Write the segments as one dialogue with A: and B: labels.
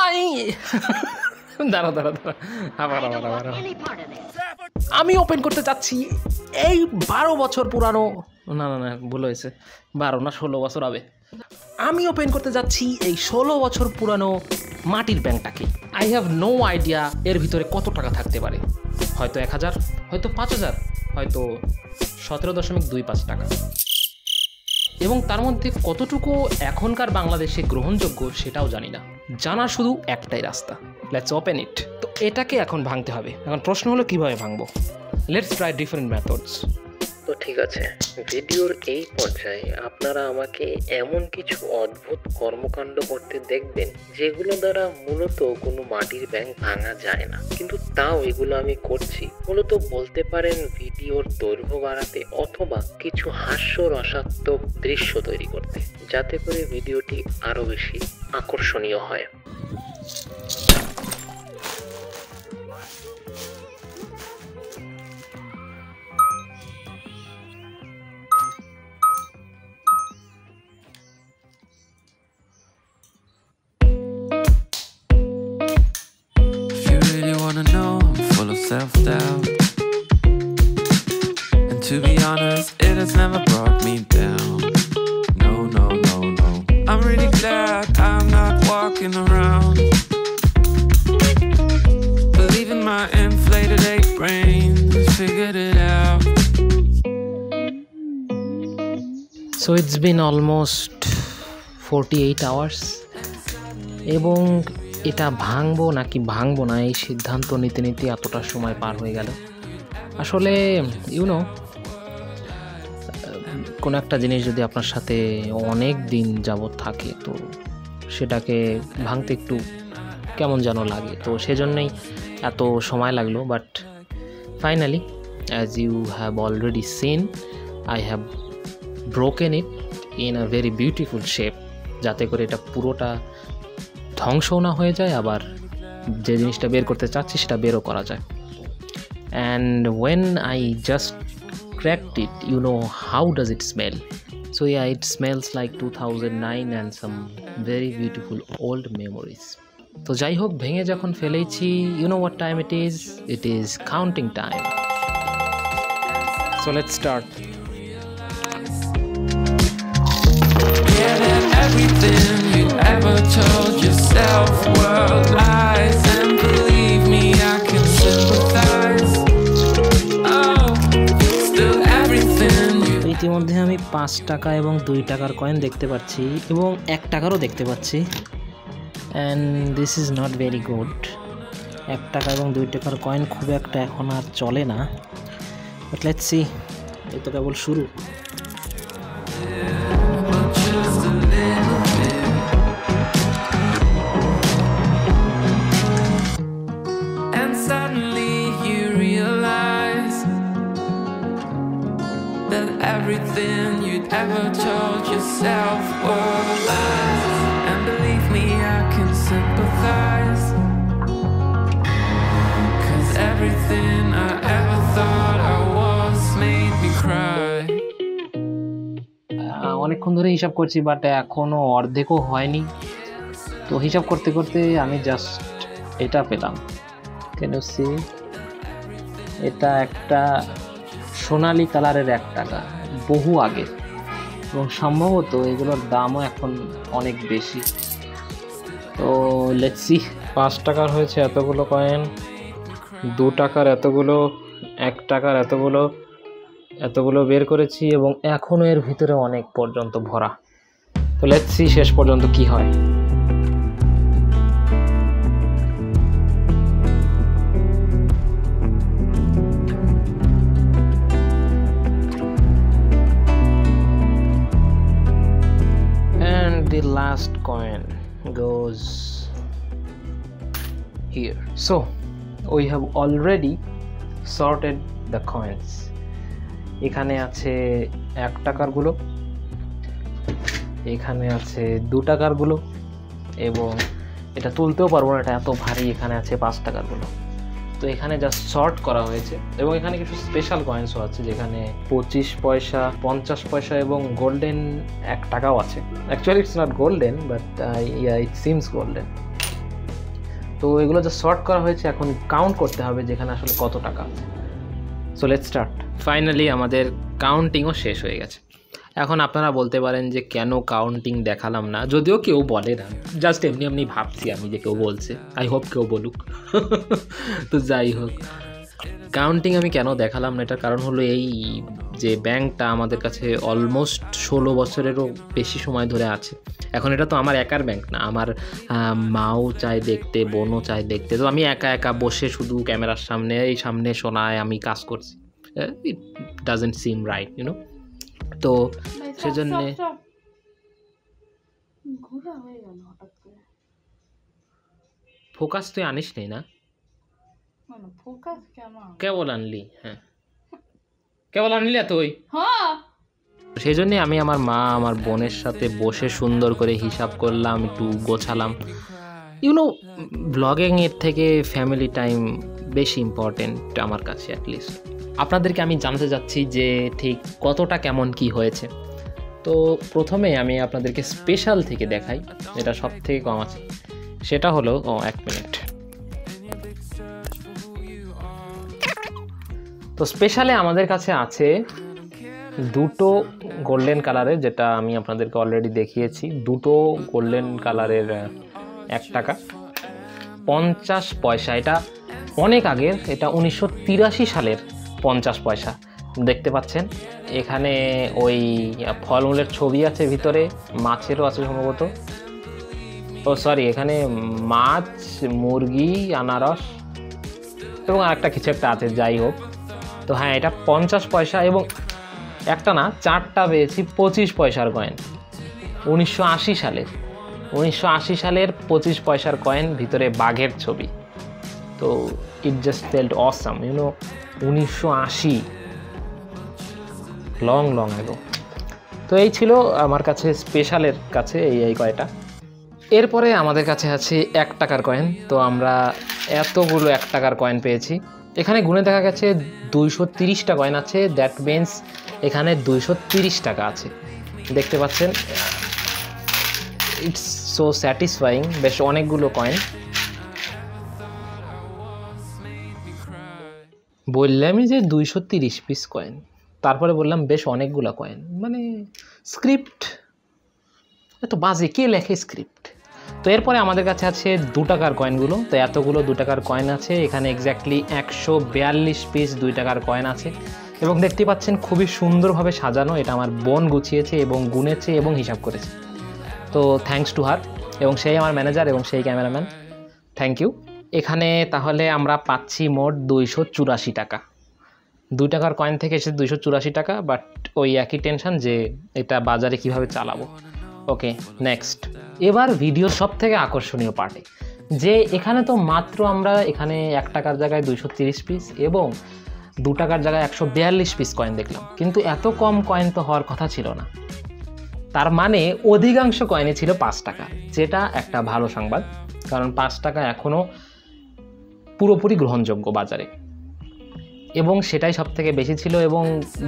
A: I দাঁড়া দাঁড়া দাঁড়া আবার আমি ওপেন করতে চাচ্ছি এই 12 বছর পুরানো, না না না ভুল হয়েছে, 12 না 16 বছর হবে। আমি ওপেন করতে যাচ্ছি এই 16 বছর পুরানো মাটির ব্যাংকটাকে। আই হ্যাভ নো আইডিয়া এর ভিতরে কত টাকা থাকতে পারে। হয়তো 1000, হয়তো 5000, হয়তো 17.25 টাকা। এবং তার মধ্যে কতটুকু এখনকার বাংলাদেশে গ্রহণযোগ্য সেটাও জানি না। জানার শুধু একটাই রাস্তা, লেটস ওপেন ইট। তো এটাকে এখন ভাঙতে হবে। এখন প্রশ্ন হলো কিভাবে ভাঙবো। Let's try different methods.
B: তো ঠিক আছে, ভিডিওর এই পর্যায়ে আপনারা আমাকে এমন কিছু অদ্ভুত কর্মকাণ্ড করতে দেখবেন যেগুলো দ্বারা মূলত কোনো মাটির ব্যাংক ভাঙা যায় না, কিন্তু তাও এগুলো আমি করছি মূলত বলতে পারেন ভিডিওর দৈর্ঘ্য বাড়াতে অথবা কিছু হাস্যরসাত্মক দৃশ্য তৈরি করতে, যাতে করে ভিডিওটি আরো বেশি আকর্ষণীয় হয়।
C: Self-doubt, and to be honest, it has never brought me down. No, no, no, no. I'm really glad I'm not walking around believing my inflated ape brain figured it out.
A: So it's been almost 48 hours এবং এটা ভাঙবো নাকি ভাঙবো না এই সিদ্ধান্ত নিতে নিতে এতটা সময় পার হয়ে গেল। আসলে ইউনো কোনো একটা জিনিস যদি আপনার সাথে অনেক দিন যাবত থাকে তো সেটাকে ভাঙতে একটু কেমন যেন লাগে, তো সেজন্যই এত সময় লাগলো। But finally as you have already seen I have broken it in a very beautiful shape, যাতে করে এটা পুরোটা ধ্বংসও না হয়ে যায়, আবার যে জিনিসটা বের করতে চাচ্ছি সেটা বেরও করা যায়। And when I just cracked it, you know how does it smell? So yeah, it smells like 2009 and some very beautiful old memories. তো যাই হোক, ভেঙে যখন ফেলেছি, you know what time it is? It is counting time. So let's start.
C: Yeah, that everything you ever told yourself were lies, and believe me, I can sympathize. Oh, still everything you...
A: ইতিমধ্যে আমি 5 টাকা এবং 2 টাকার coin দেখতে পাচ্ছি এবং 1 টাকারও দেখতে পাচ্ছি, and this is not very good. 1 টাকা এবং 2 টাকার কয়েন খুব একটা এখন আর চলে না, বাট লেটস সি, এই তো কেবল শুরু।
C: Everything you'd ever told yourself were lies, and believe me, I can sympathize, 'cause everything I ever thought I was made me cry.
A: অনেকক্ষণ ধরে হিসাব করছি, বাট এখনো অর্ধেকও হয়নি। তো হিসাব করতে করতে আমি জাস্ট এটা পেলাম, কেন সি, এটা একটা সোনালি কালারের 1 টাকা, বহু আগে, এবং সম্ভবত এগুলোর দামও এখন অনেক বেশি। তো লেটস সি, 5 টাকার হয়েছে এতগুলো কয়েন, 2 টাকার এতগুলো, 1 টাকার এতগুলো বের করেছি, এবং এখনও এর ভিতরে অনেক পর্যন্ত ভরা। তো লেটস সি শেষ পর্যন্ত কি হয়। The last coin goes here. So we have already sorted the coins. এখানে আছে 1 টাকার গুলো, এখানে আছে 2 টাকার গুলো, এবং এটা তুলতেও পারবো না, এটা এত ভারী। এখানে আছে 5 টাকার গুলো। তো এখানে জাস্ট সর্ট করা হয়েছে, এবং এখানে কিছু স্পেশাল কয়েন্সও আছে, যেখানে 25 পয়সা, 50 পয়সা এবং গোল্ডেন 1 টাকাও আছে। Actually it's not golden, but yeah it seems golden. তো এগুলো যে সর্ট করা হয়েছে, এখন কাউন্ট করতে হবে যেখানে আসলে কত টাকা। So let's start. ফাইনালি আমাদের কাউন্টিংও শেষ হয়ে গেছে। এখন আপনারা বলতে পারেন যে কেন কাউন্টিং দেখালাম না, যদিও কেউ বলে না, জাস্ট এমনি এমনি ভাবছি আমি যে কেউ বলছে, আই হোপ কেউ বলুক। তো যাই হোক, কাউন্টিং আমি কেন দেখালাম না, এটার কারণ হলো এই যে ব্যাংকটা আমাদের কাছে অলমোস্ট 16 বছরেরও বেশি সময় ধরে আছে। এখন এটা তো আমার একার ব্যাংক না, আমার মাও চায় দেখতে, বোনও চায় দেখতে। তো আমি একা একা বসে শুধু ক্যামেরার সামনে শোনায় আমি কাজ করছি, it doesn't seem right, you know. তো সেজন্য ফোকাস তুই আনিস নেই না, কেবল আনলি, হ্যাঁ কেবল আনলি তুই। সেই জন্যে আমি আমার মা আমার বোনের সাথে বসে সুন্দর করে হিসাব করলাম, একটু গোছালাম। ইউনো, ব্লগিংয়ের থেকে ফ্যামিলি টাইম বেশি ইম্পর্টেন্ট আমার কাছে। অ্যাটলিস্ট আপনাদেরকে আমি জানতে চাচ্ছি যে ঠিক কতটা কেমন কি হয়েছে। তো প্রথমে আমি আপনাদেরকে স্পেশাল থেকে দেখাই, এটা সব থেকে কম আছে। সেটা হলো 1 মিনিট। তো স্পেশালে আমাদের কাছে আছে দুটো গোল্ডেন কালারের, যেটা আমি আপনাদেরকে অলরেডি দেখিয়েছি। দুটো গোল্ডেন কালারের 1 টাকা 50 পয়সা। এটা অনেক আগের, এটা 1983 সালের 50 পয়সা। দেখতে পাচ্ছেন এখানে ওই ফলমূলের ছবি আছে, ভিতরে মাছেরও আছে সম্ভবত। ও সরি, এখানে মাছ, মুরগি, আনারস এবং আরেকটা কিছু একটা আছে, যাই হোক। তো হ্যাঁ, এটা 50 পয়সা এবং একটা না 4টা পেয়েছি 25 পয়সার কয়েন। 1980 সালের 25 পয়সার কয়েন, ভিতরে বাঘের ছবি। তো it just felt awesome, you know. 1980, long ago. তো এই ছিল আমার কাছে স্পেশালের কাছে এই কয়টা। এরপরে আমাদের কাছে আছে 1 টাকার কয়েন। তো আমরা এতগুলো 1 টাকার কয়েন পেয়েছি। এখানে গুনে দেখা গেছে 230টা কয়েন আছে, দ্যাট মিনস এখানে 230 টাকা আছে। দেখতে পাচ্ছেন, ইটস সো স্যাটিসফাইং। বেশ অনেকগুলো কয়েন। বললামই যে 230 পিস কয়েন, তারপরে বললাম বেশ অনেকগুলো কয়েন, মানে স্ক্রিপ্ট এত বাজে, কে লেখে স্ক্রিপ্ট? তো এরপরে আমাদের কাছে আছে 2 টাকার কয়েনগুলো। তো এতগুলো 2 টাকার কয়েন আছে, এখানে এক্স্যাক্টলি 142 পিস 2 টাকার কয়েন আছে এবং দেখতে পাচ্ছেন খুবই সুন্দরভাবে সাজানো। এটা আমার বোন গুছিয়েছে এবং গুনেছে এবং হিসাব করেছে। তো থ্যাঙ্কস টু হার, এবং সেই আমার ম্যানেজার এবং সেই ক্যামেরাম্যান, থ্যাংক ইউ। এখানে তাহলে আমরা পাচ্ছি মোট 284 টাকা। 2 টাকার কয়েন থেকে এসেছে 284 টাকা, বাট ওই একই টেনশন যে এটা বাজারে কিভাবে চালাবো। ওকে, নেক্সট। এবার ভিডিও সব থেকে আকর্ষণীয় পার্টে, যে এখানে তো মাত্র আমরা এখানে 1 টাকার জায়গায় 230 পিস এবং 2 টাকার জায়গায় 142 পিস কয়েন দেখলাম, কিন্তু এত কম কয়েন তো হওয়ার কথা ছিল না। তার মানে অধিকাংশ কয়েনে ছিল 5 টাকা, যেটা একটা ভালো সংবাদ, কারণ 5 টাকা এখনও পুরোপুরি গ্রহণযোগ্য বাজারে, এবং সেটাই সব থেকে বেশি ছিল। এবং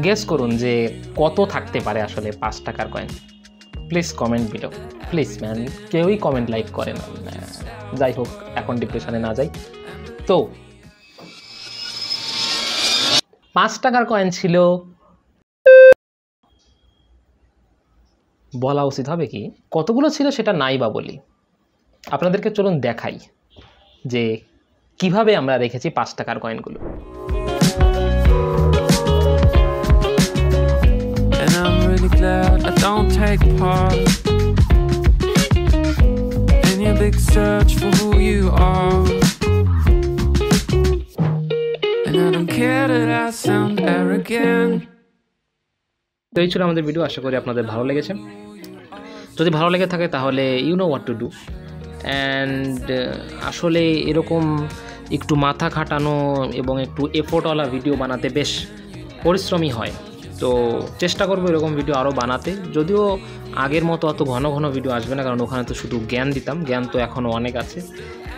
A: গেস করুন যে কত থাকতে পারে আসলে 5 টাকার coin. Please comment below, please man. কেউই কমেন্ট লাইক করে না। যাই হোক, এখন ডিপ্রেশনে না যাই। তো 5 টাকার কয়েন ছিল, বলা উচিত হবে কি কতগুলো ছিল সেটা নাই বা বলি, আপনাদেরকে চলুন দেখাই যে কিভাবে আমরা রেখেছি 5 টাকার কয়েনগুলো।
C: And I'm really glad I don't take part in your big search for who you are. And I don't care that I sound arrogant.
A: তো এই ছিল আমাদের ভিডিও, আশা করি আপনাদের ভালো লেগেছে। যদি ভালো লেগে থাকে তাহলে you know what to do. And আসলে এরকম একটু মাথা খাটানো এবং একটু এফোর্টওয়ালা ভিডিও বানাতে বেশ পরিশ্রমী হয়। তো চেষ্টা করবো এরকম ভিডিও আরও বানাতে, যদিও আগের মতো অত ঘন ঘন ভিডিও আসবে না, কারণ ওখানে তো শুধু জ্ঞান দিতাম, জ্ঞান তো এখনও অনেক আছে,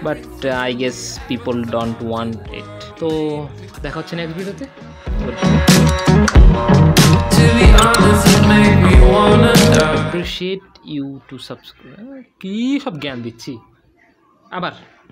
A: but I guess people don't want ইট। তো দেখা হচ্ছে নেক্সট ভিডিওতে। Appreciate you to subscribe. কি সব জ্ঞান দিচ্ছি আবার।